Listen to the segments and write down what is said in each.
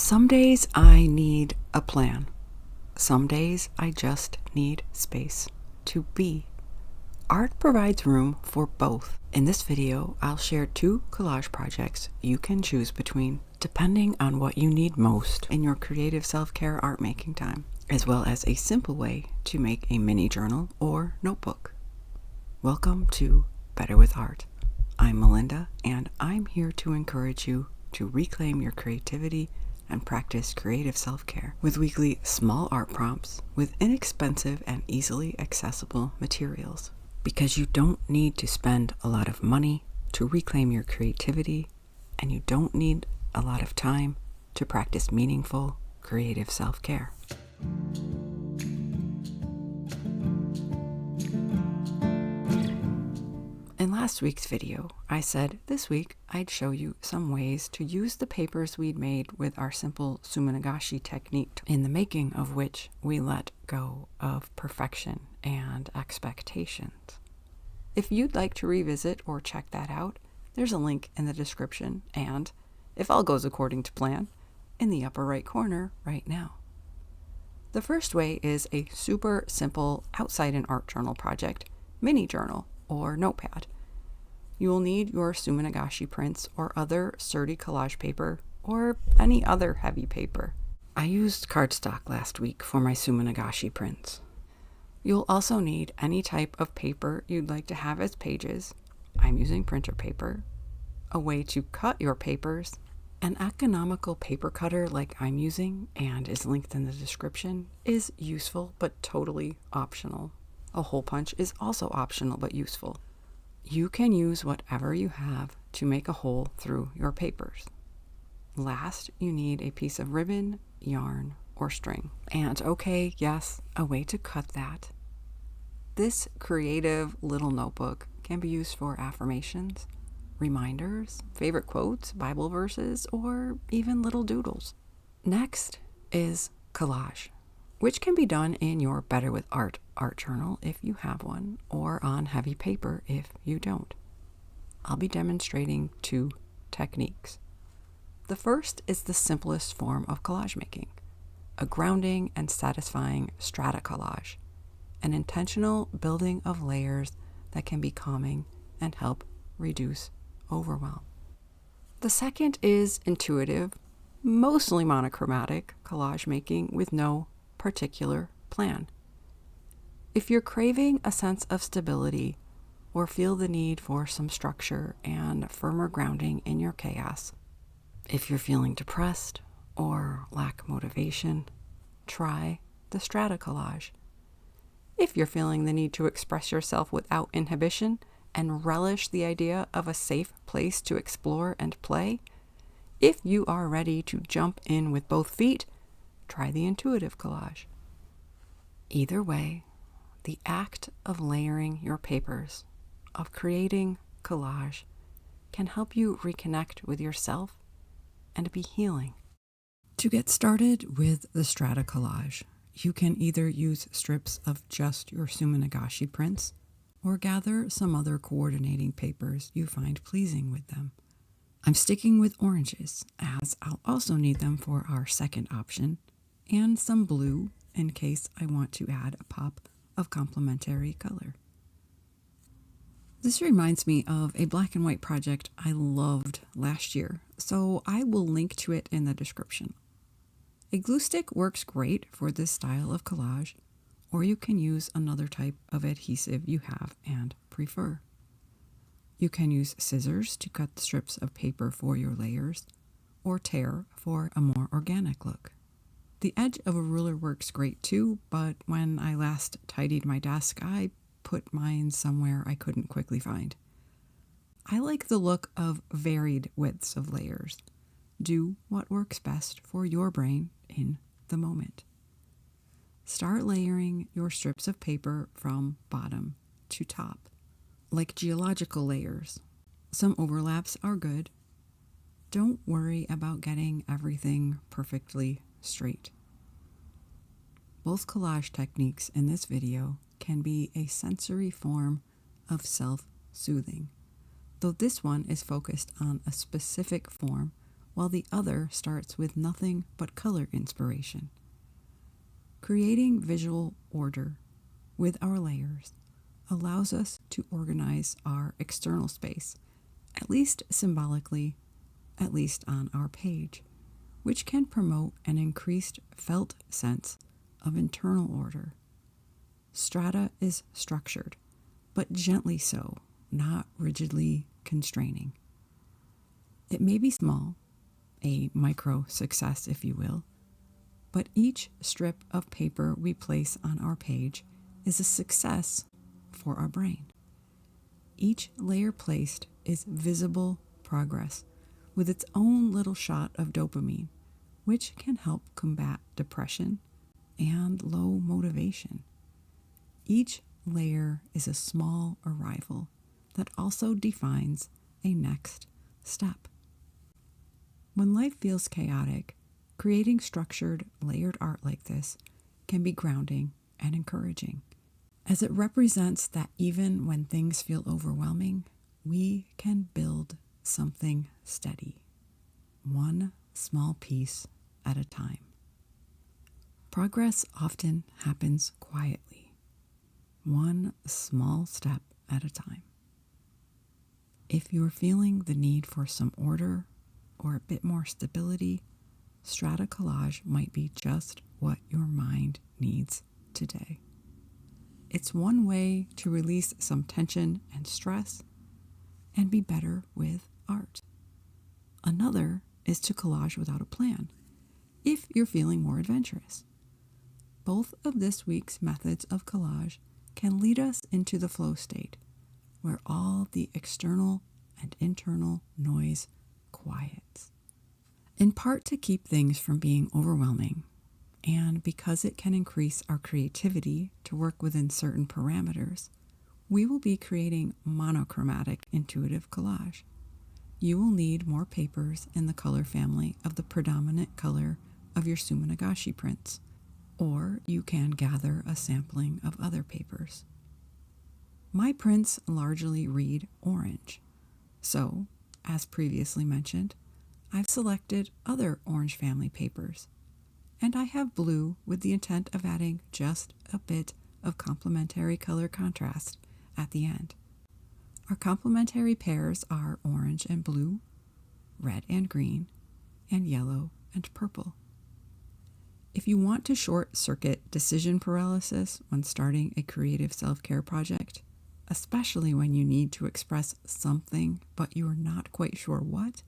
Some days I need a plan. Some days I just need space to be. Art provides room for both. In this video, I'll share 2 collage projects you can choose between depending on what you need most in your creative self-care art making time, as well as a simple way to make a mini journal or notebook. Welcome to Better with Art. I'm Melinda, and I'm here to encourage you to reclaim your creativity and practice creative self-care with weekly small art prompts with inexpensive and easily accessible materials. Because you don't need to spend a lot of money to reclaim your creativity, and you don't need a lot of time to practice meaningful creative self-care. In last week's video, I said this week I'd show you some ways to use the papers we'd made with our simple suminagashi technique, in the making of which we let go of perfection and expectations. If you'd like to revisit or check that out, there's a link in the description and, if all goes according to plan, in the upper right corner right now. The first way is a super simple outside an art journal project, mini journal, or notepad. You will need your suminagashi prints or other sturdy collage paper or any other heavy paper. I used cardstock last week for my suminagashi prints. You'll also need any type of paper you'd like to have as pages. I'm using printer paper. A way to cut your papers. An economical paper cutter like I'm using and is linked in the description is useful but totally optional. A hole punch is also optional but useful. You can use whatever you have to make a hole through your papers. Last, you need a piece of ribbon, yarn, or string. And okay, yes, a way to cut that. This creative little notebook can be used for affirmations, reminders, favorite quotes, Bible verses, or even little doodles. Next is collage, which can be done in your Better with Art journal if you have one, or on heavy paper if you don't. I'll be demonstrating 2 techniques. The first is the simplest form of collage making, a grounding and satisfying strata collage, an intentional building of layers that can be calming and help reduce overwhelm. The second is intuitive, mostly monochromatic collage making with no particular plan. If you're craving a sense of stability or feel the need for some structure and firmer grounding in your chaos, if you're feeling depressed or lack motivation, try the Strata Collage. If you're feeling the need to express yourself without inhibition and relish the idea of a safe place to explore and play, if you are ready to jump in with both feet, try the Intuitive Collage. Either way, the act of layering your papers, of creating collage, can help you reconnect with yourself and be healing. To get started with the Strata Collage, you can either use strips of just your suminagashi prints or gather some other coordinating papers you find pleasing with them. I'm sticking with oranges, as I'll also need them for our second option, and some blue in case I want to add a pop of complementary color. This reminds me of a black and white project I loved last year, so I will link to it in the description. A glue stick works great for this style of collage, or you can use another type of adhesive you have and prefer. You can use scissors to cut strips of paper for your layers, or tear for a more organic look. The edge of a ruler works great too, but when I last tidied my desk, I put mine somewhere I couldn't quickly find. I like the look of varied widths of layers. Do what works best for your brain in the moment. Start layering your strips of paper from bottom to top, like geological layers. Some overlaps are good. Don't worry about getting everything perfectly straight. Both collage techniques in this video can be a sensory form of self-soothing, though this one is focused on a specific form while the other starts with nothing but color inspiration. Creating visual order with our layers allows us to organize our external space, at least symbolically, at least on our page, which can promote an increased felt sense of internal order. Strata is structured, but gently so, not rigidly constraining. It may be small, a micro success if you will, but each strip of paper we place on our page is a success for our brain. Each layer placed is visible progress with its own little shot of dopamine, which can help combat depression and low motivation. Each layer is a small arrival that also defines a next step. When life feels chaotic, creating structured, layered art like this can be grounding and encouraging, as it represents that even when things feel overwhelming, we can build something steady, one small piece at a time. Progress often happens quietly, one small step at a time. If you're feeling the need for some order or a bit more stability, Strata Collage might be just what your mind needs today. It's one way to release some tension and stress and be better with art. Another is to collage without a plan, if you're feeling more adventurous. Both of this week's methods of collage can lead us into the flow state, where all the external and internal noise quiets. In part to keep things from being overwhelming, and because it can increase our creativity to work within certain parameters, we will be creating monochromatic intuitive collage. You will need more papers in the color family of the predominant color of your suminagashi prints, or you can gather a sampling of other papers. My prints largely read orange, so, as previously mentioned, I've selected other orange family papers, and I have blue with the intent of adding just a bit of complementary color contrast at the end. Our complementary pairs are orange and blue, red and green, and yellow and purple. If you want to short-circuit decision paralysis when starting a creative self-care project, especially when you need to express something but you are not quite sure what,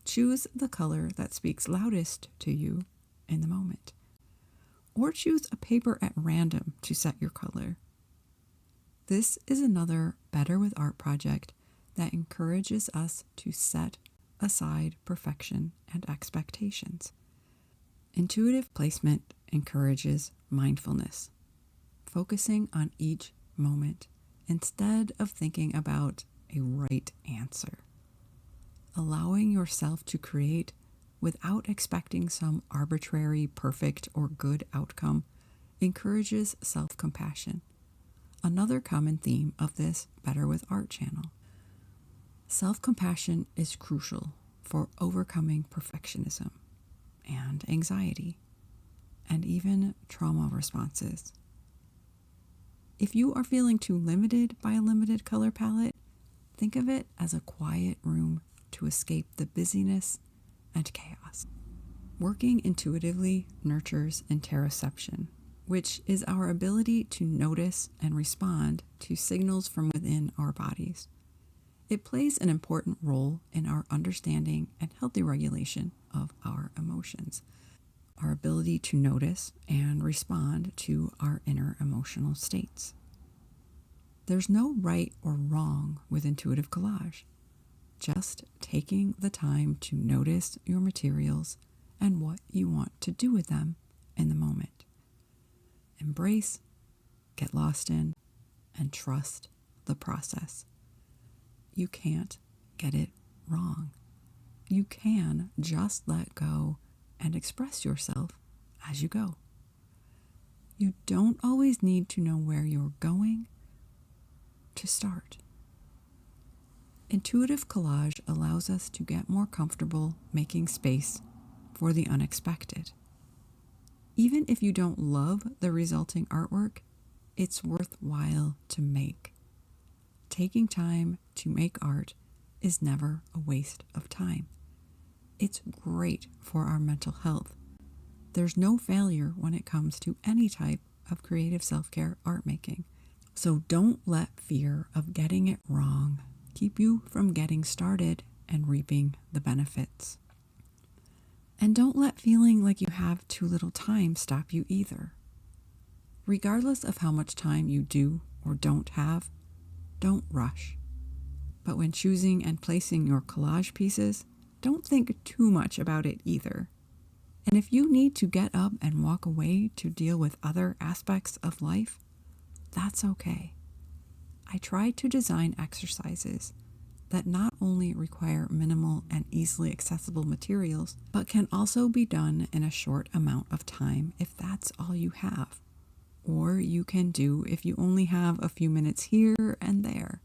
choose the color that speaks loudest to you in the moment. Or choose a paper at random to set your color. This is another Better with Art project that encourages us to set aside perfection and expectations. Intuitive placement encourages mindfulness, focusing on each moment instead of thinking about a right answer. Allowing yourself to create without expecting some arbitrary, perfect, or good outcome encourages self-compassion. Another common theme of this Better with Art channel. Self-compassion is crucial for overcoming perfectionism and anxiety, and even trauma responses. If you are feeling too limited by a limited color palette, think of it as a quiet room to escape the busyness and chaos. Working intuitively nurtures interoception, which is our ability to notice and respond to signals from within our bodies. It plays an important role in our understanding and healthy regulation of our emotions, our ability to notice and respond to our inner emotional states. There's no right or wrong with intuitive collage, just taking the time to notice your materials and what you want to do with them in the moment. Embrace, get lost in, and trust the process. You can't get it wrong. You can just let go and express yourself as you go. You don't always need to know where you're going to start. Intuitive collage allows us to get more comfortable making space for the unexpected. Even if you don't love the resulting artwork, it's worthwhile to make. Taking time to make art is never a waste of time. It's great for our mental health. There's no failure when it comes to any type of creative self-care art making. So don't let fear of getting it wrong keep you from getting started and reaping the benefits. And don't let feeling like you have too little time stop you either. Regardless of how much time you do or don't have, don't rush. But when choosing and placing your collage pieces, don't think too much about it either. And if you need to get up and walk away to deal with other aspects of life, that's okay. I try to design exercises that not only require minimal and easily accessible materials, but can also be done in a short amount of time if that's all you have. Or you can do if you only have a few minutes here and there.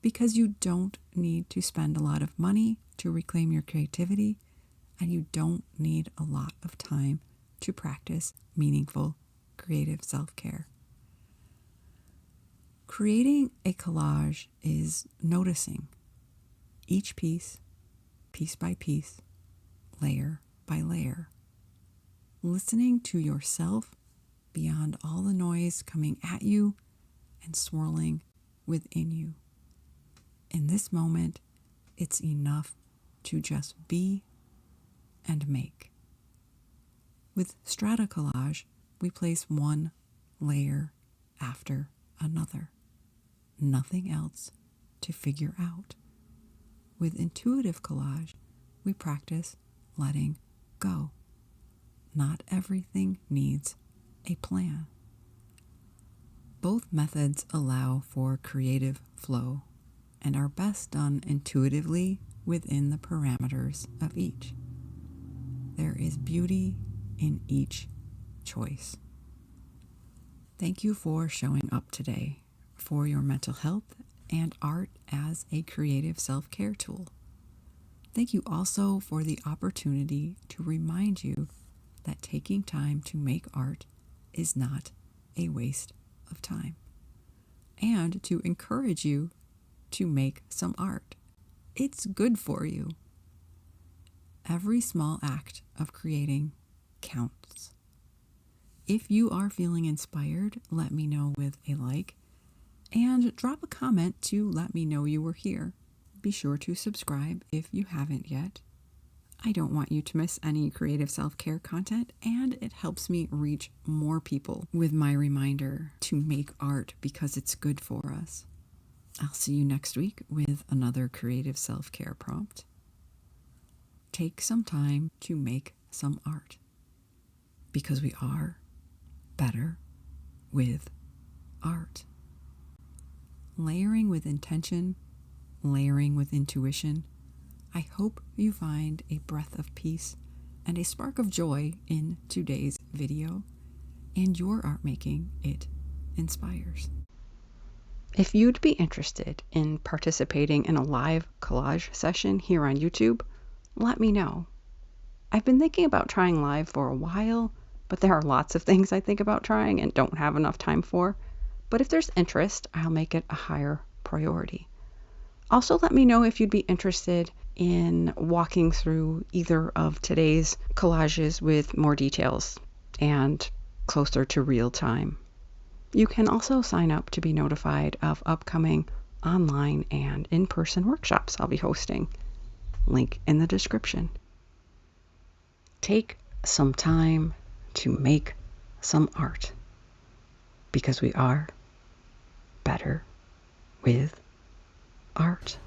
Because you don't need to spend a lot of money to reclaim your creativity, and you don't need a lot of time to practice meaningful creative self-care. Creating a collage is noticing each piece, piece by piece, layer by layer. Listening to yourself beyond all the noise coming at you and swirling within you. In this moment, it's enough to just be and make. With Strata Collage, we place one layer after another. Nothing else to figure out. With Intuitive Collage, we practice letting go. Not everything needs a plan. Both methods allow for creative flow and are best done intuitively within the parameters of each. There is beauty in each choice. Thank you for showing up today for your mental health and art as a creative self-care tool. Thank you also for the opportunity to remind you that taking time to make art is not a waste of time, and to encourage you to make some art. It's good for you. Every small act of creating counts. If you are feeling inspired, let me know with a like, and drop a comment to let me know you were here. Be sure to subscribe if you haven't yet. I don't want you to miss any creative self-care content, and it helps me reach more people with my reminder to make art because it's good for us. I'll see you next week with another creative self-care prompt. Take some time to make some art because we are better with art. Layering with intention, layering with intuition. I hope you find a breath of peace and a spark of joy in today's video, and your art making it inspires. If you'd be interested in participating in a live collage session here on YouTube, let me know. I've been thinking about trying live for a while, but there are lots of things I think about trying and don't have enough time for. But if there's interest, I'll make it a higher priority. Also, let me know if you'd be interested in walking through either of today's collages with more details and closer to real time. You can also sign up to be notified of upcoming online and in-person workshops I'll be hosting. Link in the description. Take some time to make some art because we are better with art.